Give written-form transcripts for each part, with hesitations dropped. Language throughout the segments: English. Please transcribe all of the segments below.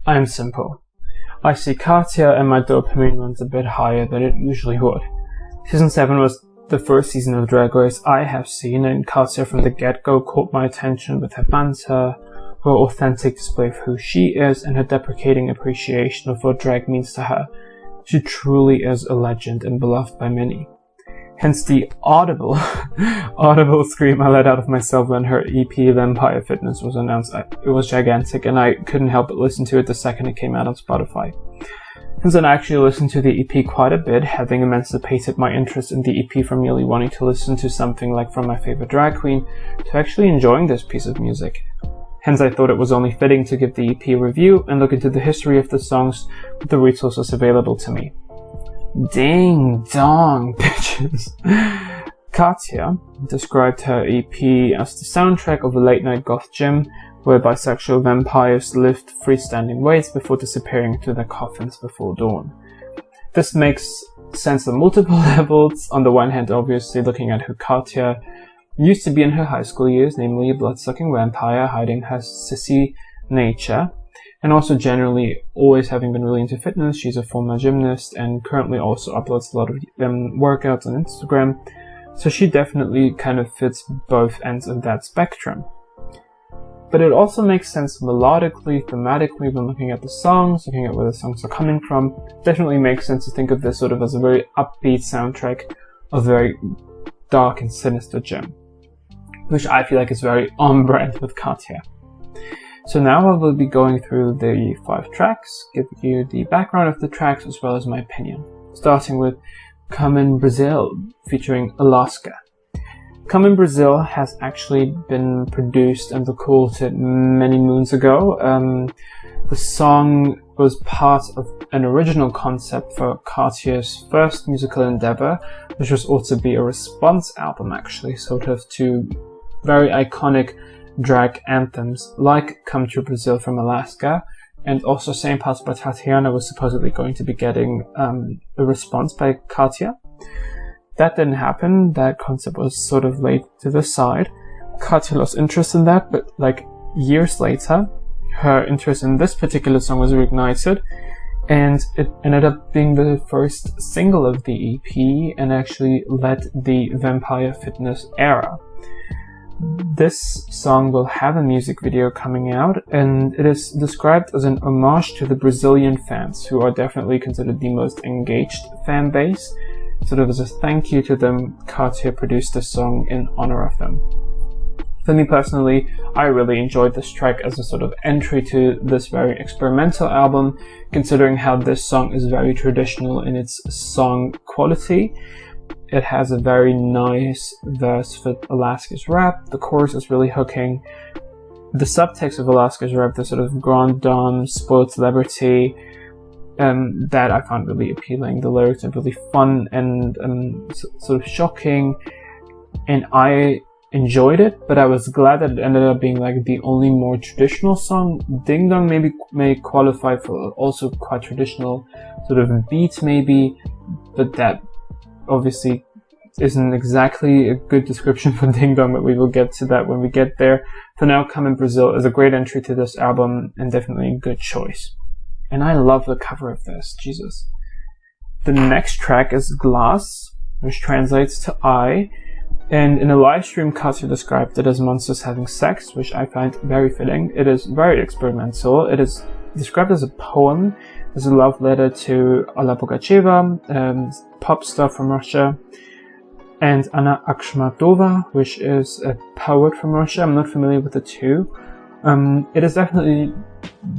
I'm simple. I see Katya and my dopamine runs a bit higher than it usually would. Season 7 was the first season of Drag Race I have seen, and Katya from the get-go caught my attention with her banter, her authentic display of who she is, and her deprecating appreciation of what drag means to her. She truly is a legend and beloved by many. Hence the audible scream I let out of myself when her EP Vampire Fitness was announced. It was gigantic, and I couldn't help but listen to it the second it came out on Spotify. Since then I actually listened to the EP quite a bit, having emancipated my interest in the EP from merely wanting to listen to something like from my favorite drag queen to actually enjoying this piece of music. Hence I thought it was only fitting to give the EP a review and look into the history of the songs with the resources available to me. Ding dong, bitches. Katya described her EP as the soundtrack of a late-night goth gym where bisexual vampires lift freestanding weights before disappearing into their coffins before dawn. This makes sense on multiple levels. On the one hand, obviously, looking at who Katya used to be in her high school years, namely a blood-sucking vampire hiding her sissy nature, and also generally always having been really into fitness. She's a former gymnast and currently also uploads a lot of workouts on Instagram, so she definitely kind of fits both ends of that spectrum. But it also makes sense melodically, thematically, when looking at the songs, looking at where the songs are coming from. Definitely makes sense to think of this sort of as a very upbeat soundtrack of a very dark and sinister gym, which I feel like is very on brand with Katya. So now I will be going through the 5 tracks, giving you the background of the tracks as well as my opinion. Starting with Come in Brazil featuring Alaska. Come in Brazil has actually been produced and recorded many moons ago. The song was part of an original concept for Katya's first musical endeavor, which was also be a response album actually, sort of to very iconic drag anthems like Come to Brazil from Alaska, and also Same Parts by Tatiana was supposedly going to be getting a response by Katya. That didn't happen. That concept was sort of laid to the side. Katya lost interest in that, but like years later, her interest in this particular song was reignited, and it ended up being the first single of the EP and actually led the Vampire Fitness era. This song will have a music video coming out, and it is described as an homage to the Brazilian fans, who are definitely considered the most engaged fan base. Sort of as a thank you to them, Katya produced this song in honor of them. For me personally, I really enjoyed this track as a sort of entry to this very experimental album, considering how this song is very traditional in its song quality. It has a very nice verse for Alaska's rap. The chorus is really hooking. The subtext of Alaska's rap, the sort of grande dame, spoiled celebrity, that I found really appealing. The lyrics are really fun and sort of shocking, and I enjoyed it, but I was glad that it ended up being like the only more traditional song. Ding Dong maybe may qualify for also quite traditional sort of beat maybe, but that obviously isn't exactly a good description for Ding Dong, but we will get to that when we get there. For now, Come in Brazil is a great entry to this album and definitely a good choice. And I love the cover of this, Jesus. The next track is Glass, which translates to eye, and in a live stream, Katya described it as monsters having sex, which I find very fitting. It is very experimental. It is described as a poem, as a love letter to Alla Pugacheva, pop star from Russia, and Anna Akhmatova, which is a poet from Russia. I'm not familiar with the two. It is definitely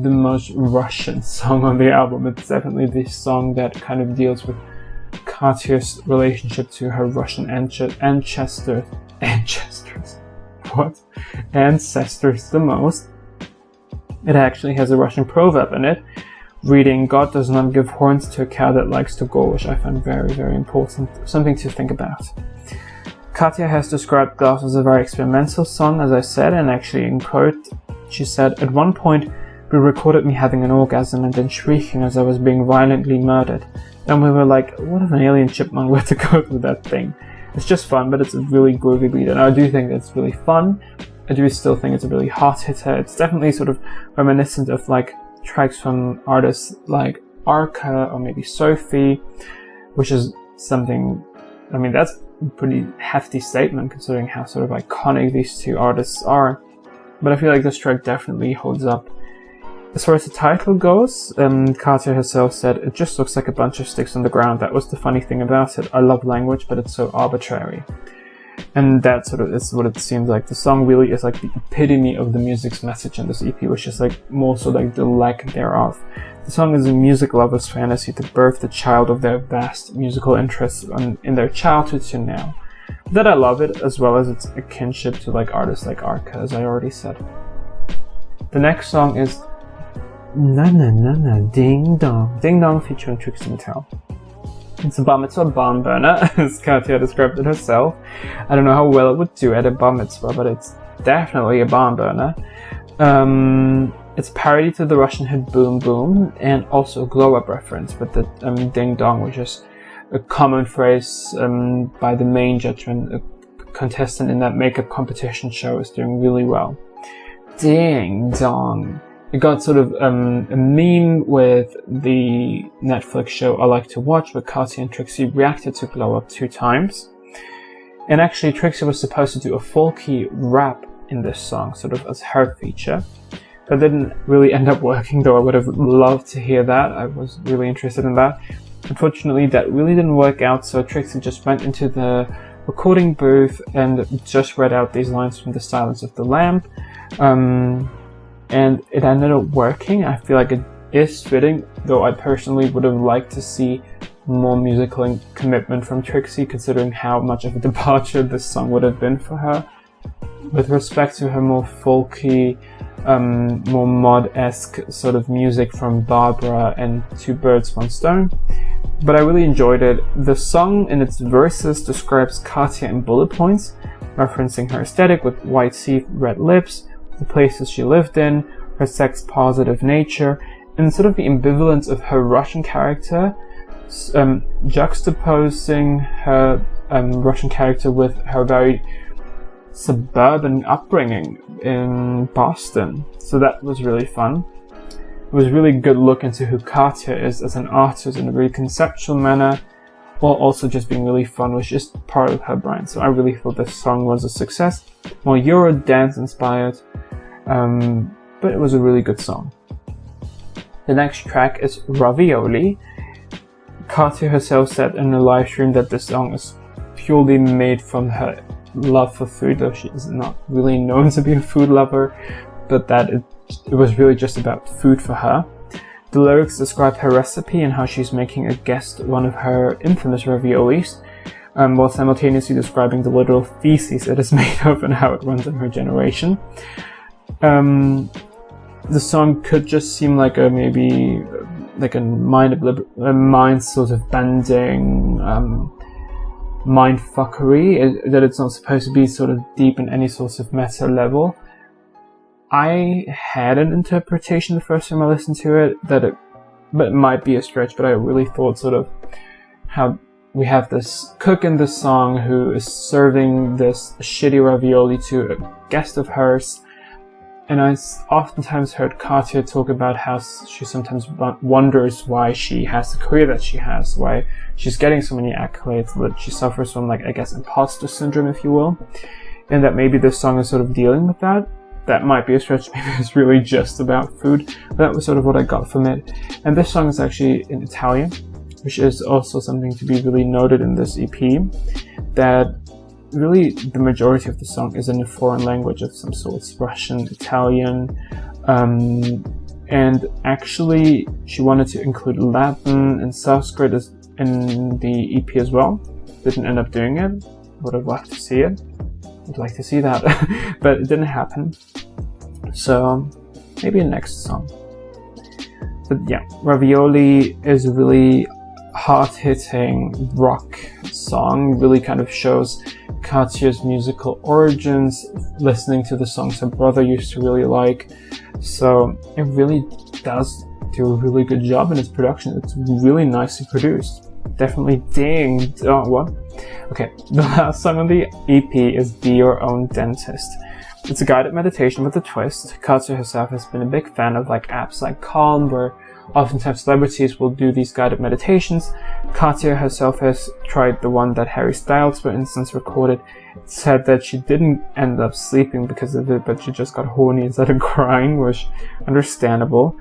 the most Russian song on the album. It's definitely the song that kind of deals with Katya's relationship to her Russian ancestors the most. It actually has a Russian proverb in it, reading, "God does not give horns to a cow that likes to gore," which I find very, very important, something to think about. Katya has described Glass as a very experimental song, as I said, and actually in quote, she said, "At one point, we recorded me having an orgasm and then shrieking as I was being violently murdered. And we were like, what if an alien chipmunk were to go through that thing?" It's just fun, but it's a really groovy beat, and I do think it's really fun. I do still think it's a really hot hitter. It's definitely sort of reminiscent of like tracks from artists like Arca or maybe Sophie, which is something, I mean, that's a pretty hefty statement considering how sort of iconic these two artists are. But I feel like this track definitely holds up. As far as the title goes, Katya herself said, "It just looks like a bunch of sticks on the ground. That was the funny thing about it. I love language, but it's so arbitrary." And that sort of is what it seems like. The song really is like the epitome of the music's message in this EP, which is like more so like the lack thereof. The song is a music lover's fantasy to birth the child of their vast musical interests in their childhood to now. That I love it, as well as its a kinship to like artists like Arca, as I already said. The next song is Na Na Na Na Ding Dong. Ding Dong featuring Trixie Mattel. It's a bar mitzvah barn burner, as Katya described it herself. I don't know how well it would do at a bar mitzvah, but it's definitely a barn burner. It's a parody to the Russian hit Boom Boom, and also a glow-up reference with the Ding Dong, which is a common phrase by the main judge when a contestant in that makeup competition show is doing really well. Ding Dong. It got sort of a meme with the Netflix show I Like to Watch, where Katya and Trixie reacted to Glow Up 2 times. And actually, Trixie was supposed to do a folky rap in this song, sort of as her feature. That didn't really end up working, though I would have loved to hear that. I was really interested in that. Unfortunately, that really didn't work out, so Trixie just went into the recording booth and just read out these lines from The Silence of the Lamb. And it ended up working. I feel like it is fitting, though I personally would have liked to see more musical commitment from Trixie, considering how much of a departure this song would have been for her. With respect to her more folky, more mod-esque sort of music from Barbara and Two Birds, One Stone. But I really enjoyed it. The song in its verses describes Katya in bullet points, referencing her aesthetic with white teeth, red lips, the places she lived in, her sex-positive nature, and sort of the ambivalence of her Russian character, juxtaposing her Russian character with her very suburban upbringing in Boston. So that was really fun. It was a really good look into who Katya is as an artist in a really conceptual manner, while also just being really fun, which is part of her brand. So I really thought this song was a success. More Euro dance inspired, but it was a really good song. The next track is Ravioli. Katya herself said in a live stream that this song is purely made from her love for food, though she is not really known to be a food lover, but that it was really just about food for her. The lyrics describe her recipe and how she's making a guest one of her infamous raviolis, while simultaneously describing the literal feces it is made of and how it runs in her generation. The song could just seem like a mind sort of bending mind fuckery, that it's not supposed to be sort of deep in any sort of meta level. I had an interpretation the first time I listened to it but it might be a stretch, but I really thought sort of how we have this cook in this song who is serving this shitty ravioli to a guest of hers. And I oftentimes heard Katya talk about how she sometimes wonders why she has the career that she has, why she's getting so many accolades, that she suffers from, like, I guess, imposter syndrome, if you will. And that maybe this song is sort of dealing with that. That might be a stretch, maybe it's really just about food. But that was sort of what I got from it. And this song is actually in Italian, which is also something to be really noted in this EP, that really the majority of the song is in a foreign language of some sort, Russian, Italian, and actually she wanted to include Latin and Sanskrit in the EP as well. Didn't end up doing it. Would have liked to see it. Would like to see that, but it didn't happen. So maybe a next song. But yeah, Ravioli is a really hard-hitting rock song. Really kind of shows Katya's musical origins, listening to the songs her brother used to really like. So it really does do a really good job in its production. It's really nicely produced. Definitely ding. Oh, what? Okay, the last song on the EP is Be Your Own Dentist, It's a guided meditation with a twist. Katya herself has been a big fan of like apps like Calm, where oftentimes celebrities will do these guided meditations. Katya herself has tried the one that Harry Styles, for instance, recorded. Said that she didn't end up sleeping because of it, but she just got horny and started crying, which understandable.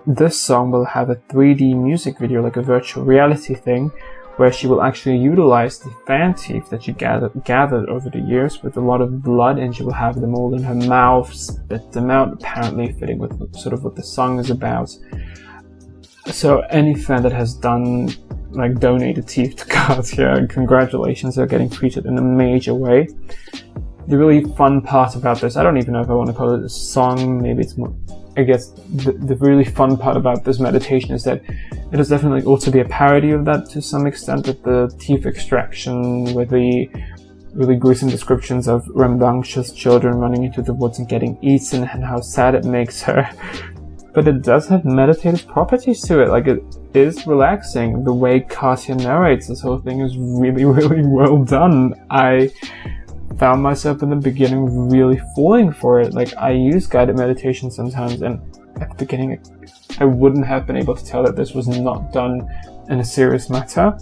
This song will have a 3D music video, like a virtual reality thing, where she will actually utilize the fan teeth that she gathered over the years with a lot of blood, and she will have them all in her mouth, spit them out, apparently fitting with sort of what the song is about. So any fan that has donated teeth to Katya, congratulations, they're getting treated in a major way. The really fun part about this, I don't even know if I want to call it a song, maybe it's more, I guess the really fun part about this meditation is that it is definitely also be a parody of that to some extent, with the teeth extraction, with the really gruesome descriptions of rambunctious children running into the woods and getting eaten, and how sad it makes her. But it does have meditative properties to it, like it is relaxing. The way Katya narrates this whole thing is really, really well done. I found myself in the beginning really falling for it. Like, I use guided meditation sometimes, and at the beginning I wouldn't have been able to tell that this was not done in a serious matter.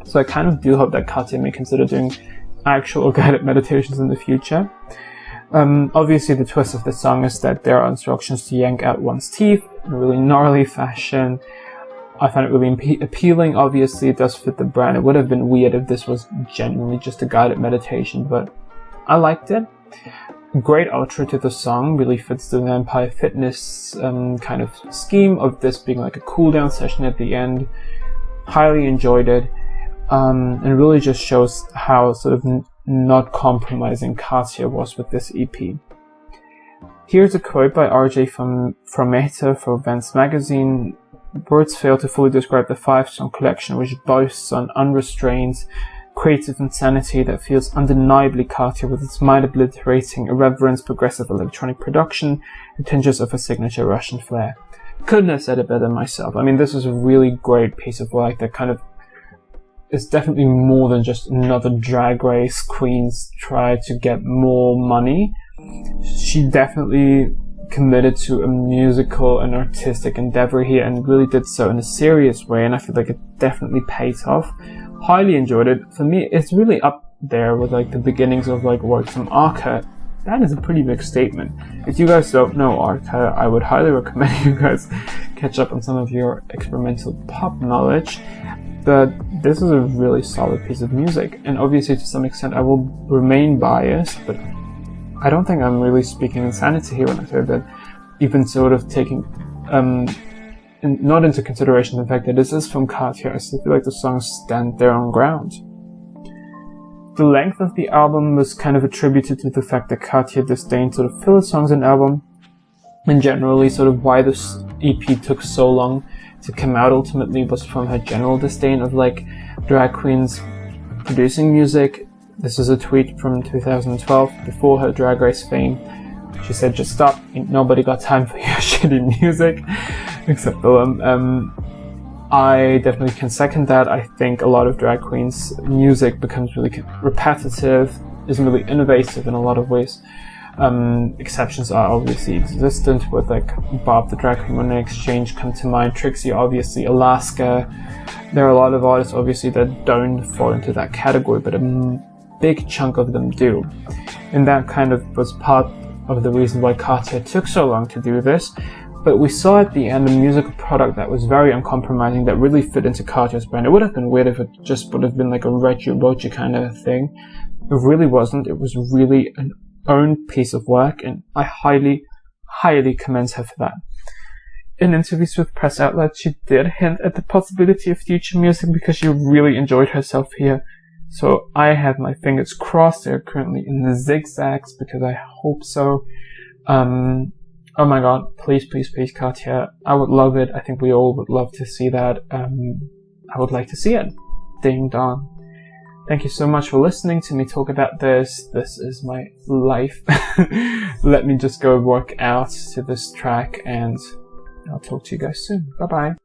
So I kind of do hope that Katya may consider doing actual guided meditations in the future. Obviously the twist of the song is that there are instructions to yank out one's teeth in a really gnarly fashion. I find it really appealing. Obviously it does fit the brand. It would have been weird if this was genuinely just a guided meditation, but I liked it. Great outro to the song, really fits the Vampire Fitness kind of scheme of this being like a cool down session at the end. Highly enjoyed it, and really just shows how sort of not compromising Katya was with this EP. Here's a quote by RJ from Meta for Vance Magazine. Words fail to fully describe the 5-song collection, which boasts an unrestrained creative insanity that feels undeniably Katya, with its mind-obliterating irreverence, progressive electronic production, and tinges of a signature Russian flair. Couldn't have said it better myself. I mean, this is a really great piece of work that kind of is definitely more than just another Drag Race queen's try to get more money. She definitely committed to a musical and artistic endeavor here, and really did so in a serious way, and I feel like it definitely paid off. Highly enjoyed it. For me, it's really up there with like the beginnings of like works from Arca. That is a pretty big statement. If you guys don't know Arca, I would highly recommend you guys catch up on some of your experimental pop knowledge. But this is a really solid piece of music, and obviously to some extent I will remain biased, but I don't think I'm really speaking insanity here when I say that, even sort of taking not into consideration the fact that this is from Katya. I still feel like the songs stand their own ground. The length of the album was kind of attributed to the fact that Katya disdained sort of filler songs in album, and generally sort of why this EP took so long to come out ultimately was from her general disdain of like drag queens producing music. This is a tweet from 2012 before her Drag Race fame. She said, "Just stop, ain't nobody got time for your shitty music," except the I definitely can second that. I think a lot of drag queens' music becomes really repetitive, isn't really innovative in a lot of ways. Exceptions are obviously existent, with like Bob the Drag Queen Monet Exchange come to mind, Trixie obviously, Alaska. There are a lot of artists obviously that don't fall into that category, but a big chunk of them do. And that kind of was part of the reason why Katya took so long to do this. But we saw at the end a musical product that was very uncompromising, that really fit into Katya's brand. It would have been weird if it just would have been like a Reggie Rocha kind of thing. It really wasn't. It was really an own piece of work, and I highly commend her for that. In interviews with press outlets, she did hint at the possibility of future music because she really enjoyed herself here. So I have my fingers crossed. They're currently in the zigzags because I hope so. Oh my god, please, Katya. I would love it. I think we all would love to see that. I would like to see it. Ding dong. Thank you so much for listening to me talk about this. This is my life. Let me just go work out to this track, and I'll talk to you guys soon. Bye bye.